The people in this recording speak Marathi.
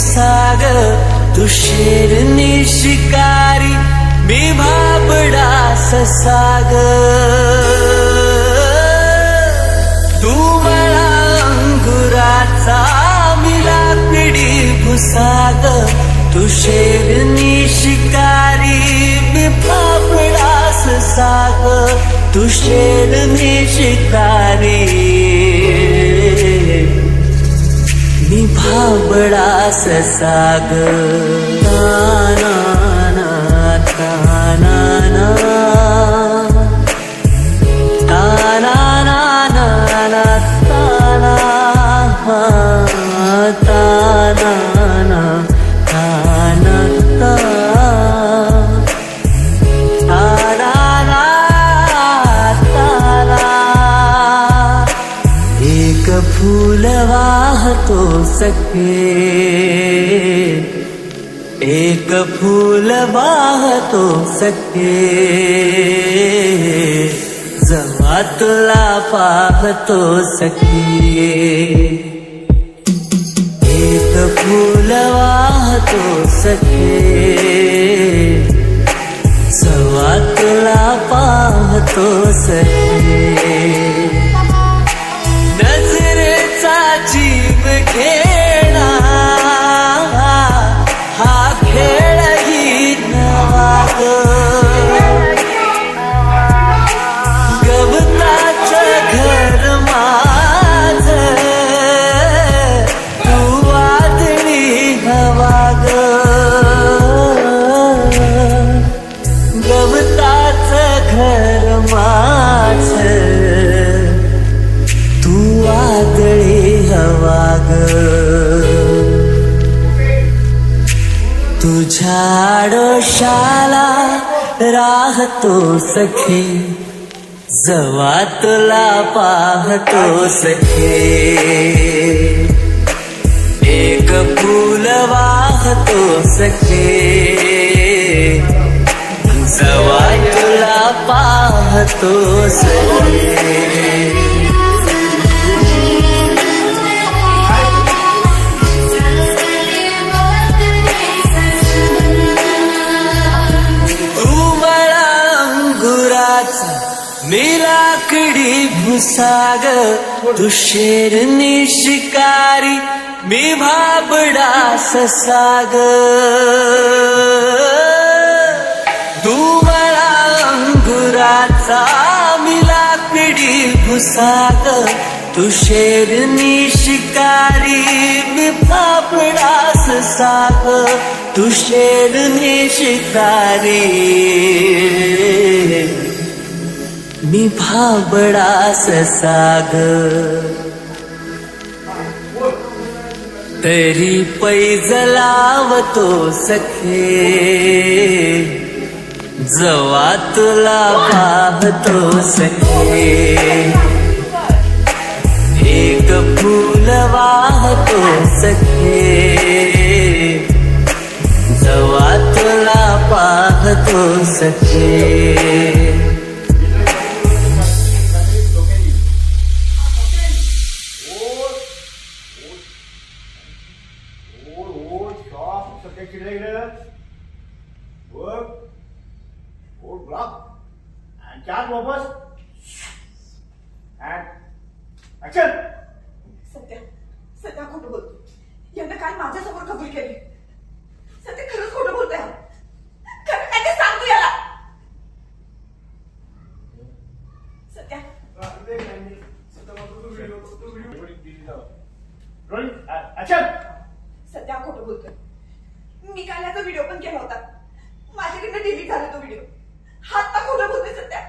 भुसाग तू शेरनी शिकारी मी भाबडा ससाग तू मला अंगुराचा मी लाकडी भुसाग तू शेरनी शिकारी मी भाबडा ससाग तू शेरनी शिकारी मी भाबडा ससाग ताना ताना ताना ताना ताना ताना फूल वाहतो सखे एक फूल वाहतो सखे जेव्हा तुला पाहतो सखे एक फूल वाहतो सखे जेव्हा तुला पाहतो सखे नजरेचा जीव घेणा हा खेळही नवा गवताचं घर माझं तू वादळी हवा गवताचं घर माझं वादळी हवा तुझ्या आडोशाला राहतो सखे जेव्हा तुला पाहतो सखे एक फूल वाहतो सखे जेव्हा तुला पाहतो सखे मी लाकडी भुसाग तू शेरनी शिकारी मी भाबडा ससाग तू मला अंगुराचा मी लाकडी भुसाग तू शेरनी शिकारी मी भाबडा ससाग तू शेरनी शिकारी मी भाबडा ससाग तरी पैज लावतो सखे जेव्हा तुला पाहतो सखे एक फूल वाहतो सखे जेव्हा तुला पाहतो सखे सत्या सत्या खोटं बोलतो यांना काल माझ्यासमोर कबूल केली सत्या खरंच खोटं बोलतोय खरं काय ते सांगतो याला सत्या सत्या खोटं बोलतोय मी काल याचा व्हिडिओ पण केला होता माझ्याकडनं डिलीट झाला तो व्हिडिओ हात खोटं बोलतोय सत्या